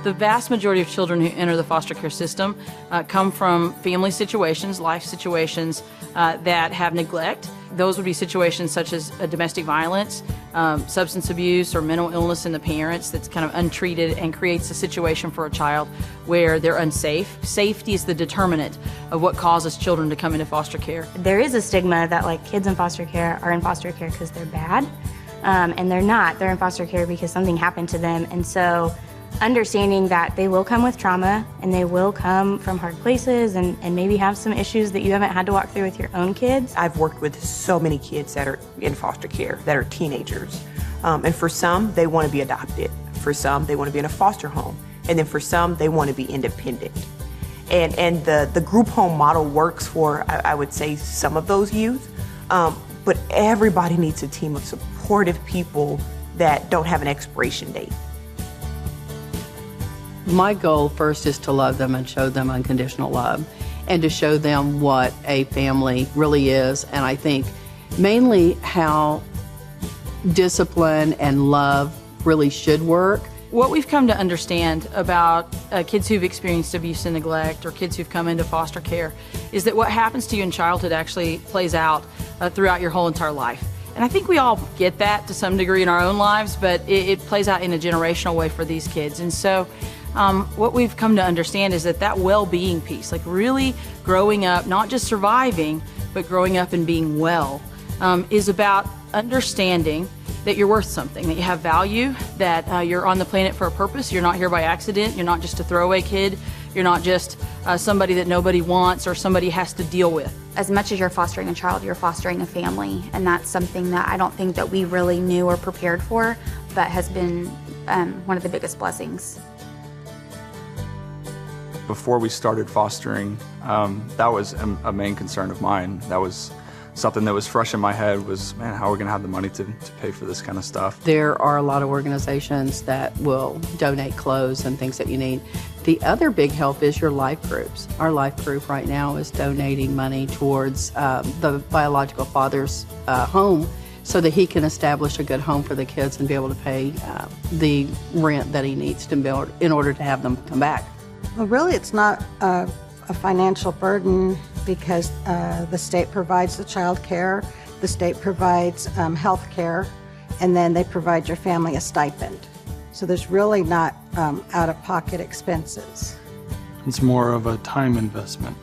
The vast majority of children who enter the foster care system come from family situations, life situations that have neglect. Those would be situations such as domestic violence, substance abuse, or mental illness in the parents that's kind of untreated and creates a situation for a child where they're unsafe. Safety is the determinant of what causes children to come into foster care. There is a stigma that like kids in foster care are in foster care because they're bad, and they're not. They're in foster care because something happened to them, and so understanding that they will come with trauma and they will come from hard places and maybe have some issues that you haven't had to walk through with your own kids. I've worked with so many kids that are in foster care, that are teenagers. And for some, they want to be adopted. For some, they want to be in a foster home. And then for some, they want to be independent. And the group home model works for, I would say, some of those youth. But everybody needs a team of supportive people that don't have an expiration date. My goal first is to love them and show them unconditional love and to show them what a family really is. And I think mainly how discipline and love really should work. What we've come to understand about kids who've experienced abuse and neglect or kids who've come into foster care is that what happens to you in childhood actually plays out throughout your whole entire life. And I think we all get that to some degree in our own lives, but it plays out in a generational way for these kids. And so what we've come to understand is that well-being piece, like really growing up, not just surviving, but growing up and being well, is about understanding that you're worth something, that you have value, that you're on the planet for a purpose. You're not here by accident. You're not just a throwaway kid. You're not just somebody that nobody wants or somebody has to deal with. As much as you're fostering a child, you're fostering a family, and that's something that I don't think that we really knew or prepared for, but has been one of the biggest blessings. Before we started fostering, that was a main concern of mine. That was something that was fresh in my head was, man, how are we going to have the money to pay for this kind of stuff? There are a lot of organizations that will donate clothes and things that you need. The other big help is your life groups. Our life group right now is donating money towards the biological father's home so that he can establish a good home for the kids and be able to pay the rent that he needs to build in order to have them come back. Well, really, it's not a financial burden because the state provides the child care, the state provides health care, and then they provide your family a stipend. So there's really not out-of-pocket expenses. It's more of a time investment.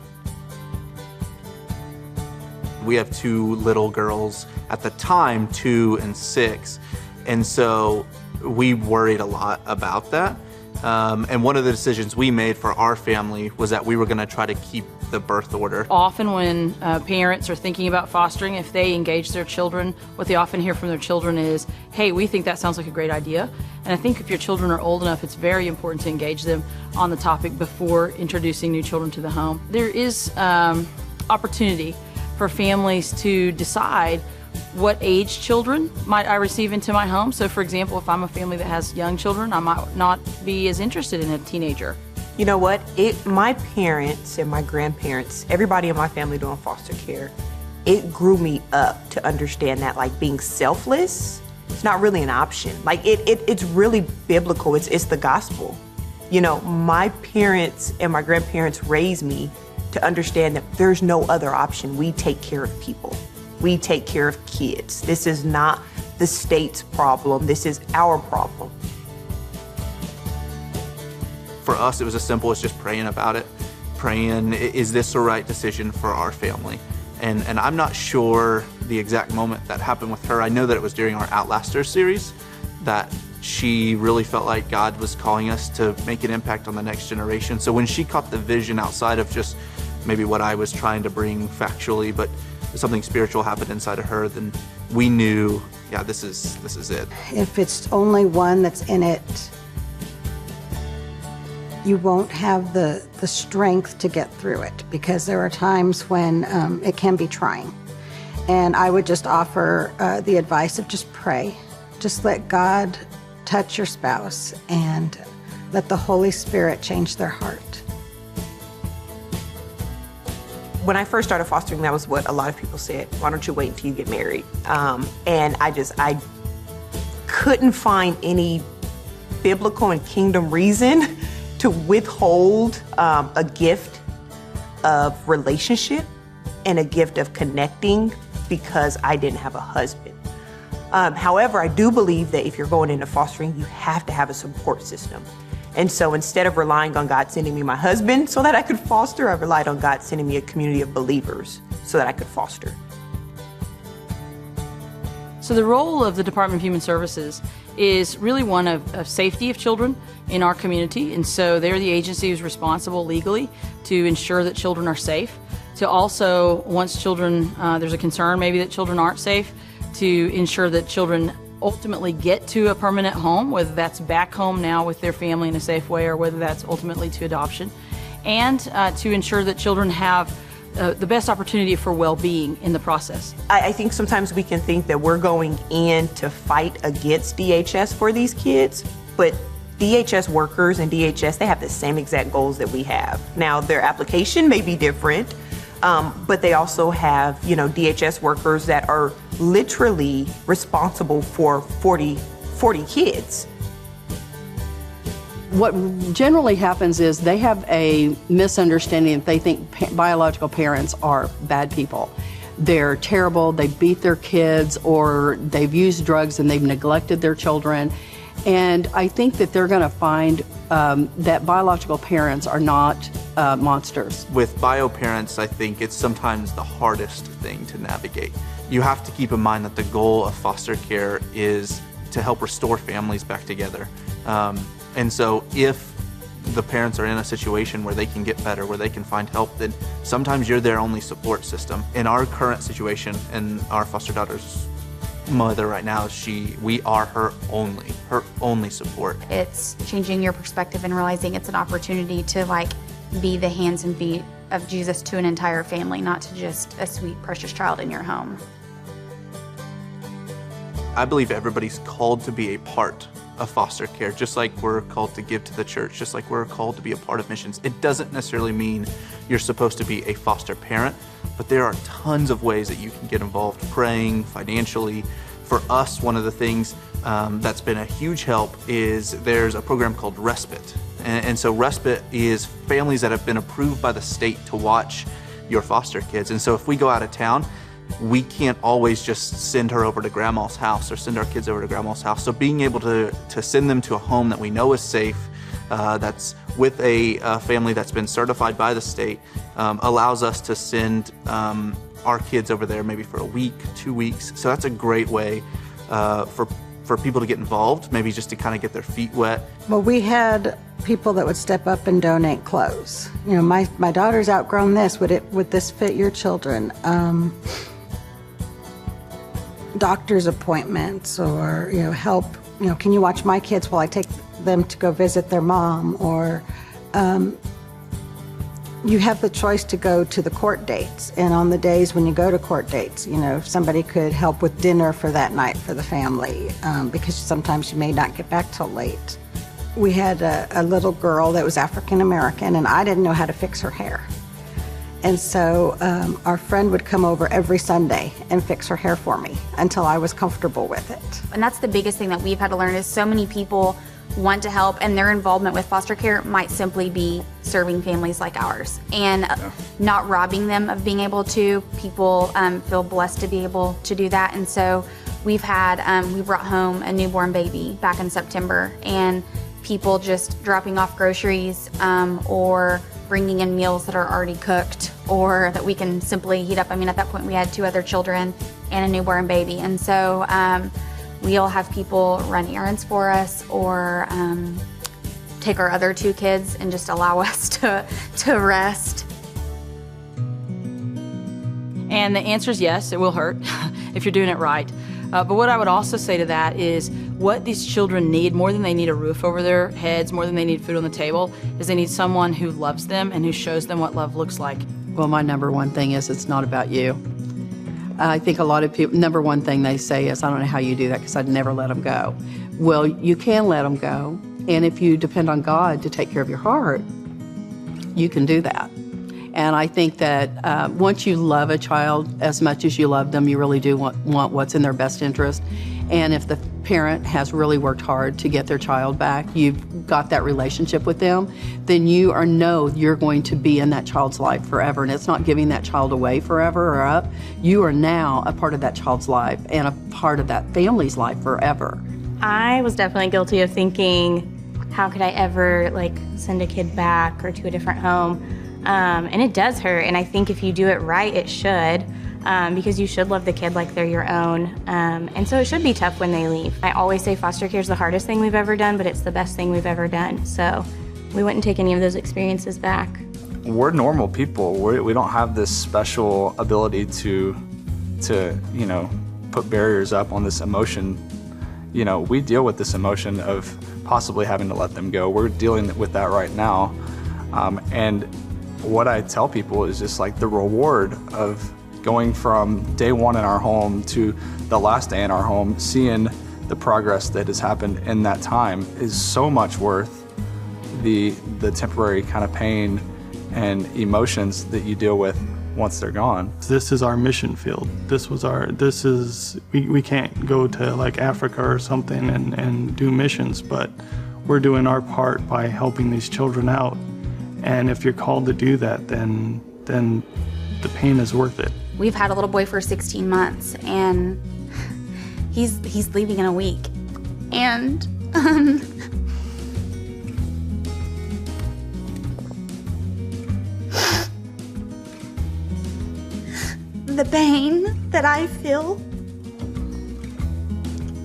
We have two little girls at the time, 2 and 6, and so we worried a lot about that. And one of the decisions we made for our family was that we were going to try to keep the birth order. Often when parents are thinking about fostering, if they engage their children, what they often hear from their children is, hey, we think that sounds like a great idea. And I think if your children are old enough, it's very important to engage them on the topic before introducing new children to the home. There is opportunity for families to decide what age children might I receive into my home. So for example, if I'm a family that has young children, I might not be as interested in a teenager. You know what? My parents and my grandparents, everybody in my family doing foster care, it grew me up to understand that like being selfless, it's not really an option. Like it's really biblical. It's the gospel. You know, my parents and my grandparents raised me to understand that there's no other option. We take care of people. We take care of kids. This is not the state's problem. This is our problem. For us, it was as simple as just praying about it. Praying, is this the right decision for our family? And I'm not sure the exact moment that happened with her. I know that it was during our Outlaster series that she really felt like God was calling us to make an impact on the next generation. So when she caught the vision outside of just maybe what I was trying to bring factually, but something spiritual happened inside of her, then we knew, yeah, this is it. If it's only one that's in it, you won't have the strength to get through it because there are times when it can be trying. And I would just offer the advice of just pray. Just let God touch your spouse and let the Holy Spirit change their heart. When I first started fostering, that was what a lot of people said. Why don't you wait until you get married? And I couldn't find any biblical and kingdom reason to withhold a gift of relationship and a gift of connecting because I didn't have a husband. However, I do believe that if you're going into fostering, you have to have a support system. And so instead of relying on God sending me my husband so that I could foster, I relied on God sending me a community of believers so that I could foster. So the role of the Department of Human Services is really one of safety of children in our community. And so they're the agency who's responsible legally to ensure that children are safe. To also, once children, there's a concern maybe that children aren't safe, to ensure that children ultimately get to a permanent home, whether that's back home now with their family in a safe way or whether that's ultimately to adoption, and to ensure that children have the best opportunity for well-being in the process. I think sometimes we can think that we're going in to fight against DHS for these kids, but DHS workers and DHS, they have the same exact goals that we have. Now, their application may be different, but they also have, DHS workers that are literally responsible for 40 kids. What generally happens is they have a misunderstanding that they think biological parents are bad people. They're terrible, they beat their kids, or they've used drugs and they've neglected their children. And I think that they're going to find that biological parents are not monsters. With bio parents, I think it's sometimes the hardest thing to navigate. You have to keep in mind that the goal of foster care is to help restore families back together. And so if the parents are in a situation where they can get better, where they can find help, then sometimes you're their only support system. In our current situation, and our foster daughter's mother right now, we are her only support. It's changing your perspective and realizing it's an opportunity to be the hands and feet of Jesus to an entire family, not to just a sweet, precious child in your home. I believe everybody's called to be a part of foster care, just like we're called to give to the church, just like we're called to be a part of missions. It doesn't necessarily mean you're supposed to be a foster parent, but there are tons of ways that you can get involved, praying, financially. For us, one of the things that's been a huge help is there's a program called Respite. And so Respite is families that have been approved by the state to watch your foster kids. And so if we go out of town, we can't always just send her over to grandma's house or send our kids over to grandma's house. So being able to send them to a home that we know is safe, that's with a family that's been certified by the state, allows us to send our kids over there maybe for a week, 2 weeks. So that's a great way for people to get involved, maybe just to kind of get their feet wet. Well, we had people that would step up and donate clothes. My daughter's outgrown this. Would this fit your children? Doctor's appointments, or help. Can you watch my kids while I take them to go visit their mom? Or you have the choice to go to the court dates, and on the days when you go to court dates, somebody could help with dinner for that night for the family, because sometimes you may not get back till late. We had a little girl that was African American, and I didn't know how to fix her hair. And so our friend would come over every Sunday and fix her hair for me until I was comfortable with it. And that's the biggest thing that we've had to learn is so many people want to help, and their involvement with foster care might simply be serving families like ours and not robbing them of being able to. People feel blessed to be able to do that. And so we've had, we brought home a newborn baby back in September, and people just dropping off groceries or bringing in meals that are already cooked or that we can simply heat up. I mean, at that point we had 2 other children and a newborn baby. And so we'll have people run errands for us or take our other 2 kids and just allow us to rest. And the answer is yes, it will hurt if you're doing it right. But what I would also say to that is what these children need more than they need a roof over their heads, more than they need food on the table, is they need someone who loves them and who shows them what love looks like. Well, my number one thing is it's not about you. I think a lot of people, number one thing they say is, I don't know how you do that because I'd never let them go. Well, you can let them go. And if you depend on God to take care of your heart, you can do that. And I think that once you love a child as much as you love them, you really do want what's in their best interest. And if the parent has really worked hard to get their child back, you've got that relationship with them, then you know you're going to be in that child's life forever. And it's not giving that child away forever or up. You are now a part of that child's life and a part of that family's life forever. I was definitely guilty of thinking, how could I ever send a kid back or to a different home? And it does hurt. And I think if you do it right, it should. Because you should love the kid like they're your own. And so it should be tough when they leave. I always say foster care is the hardest thing we've ever done, but it's the best thing we've ever done. So we wouldn't take any of those experiences back. We're normal people. We don't have this special ability to put barriers up on this emotion. We deal with this emotion of possibly having to let them go. We're dealing with that right now. And what I tell people is just the reward of going from day one in our home to the last day in our home, seeing the progress that has happened in that time is so much worth the temporary kind of pain and emotions that you deal with once they're gone. This is our mission field. We can't go to Africa or something and do missions, but we're doing our part by helping these children out. And if you're called to do that, then the pain is worth it. We've had a little boy for 16 months, and he's leaving in a week. And the pain that I feel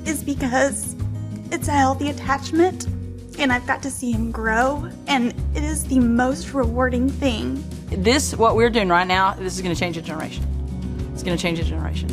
is because it's a healthy attachment, and I've got to see him grow, and it is the most rewarding thing. What we're doing right now, this is going to change a generation. It's going to change a generation.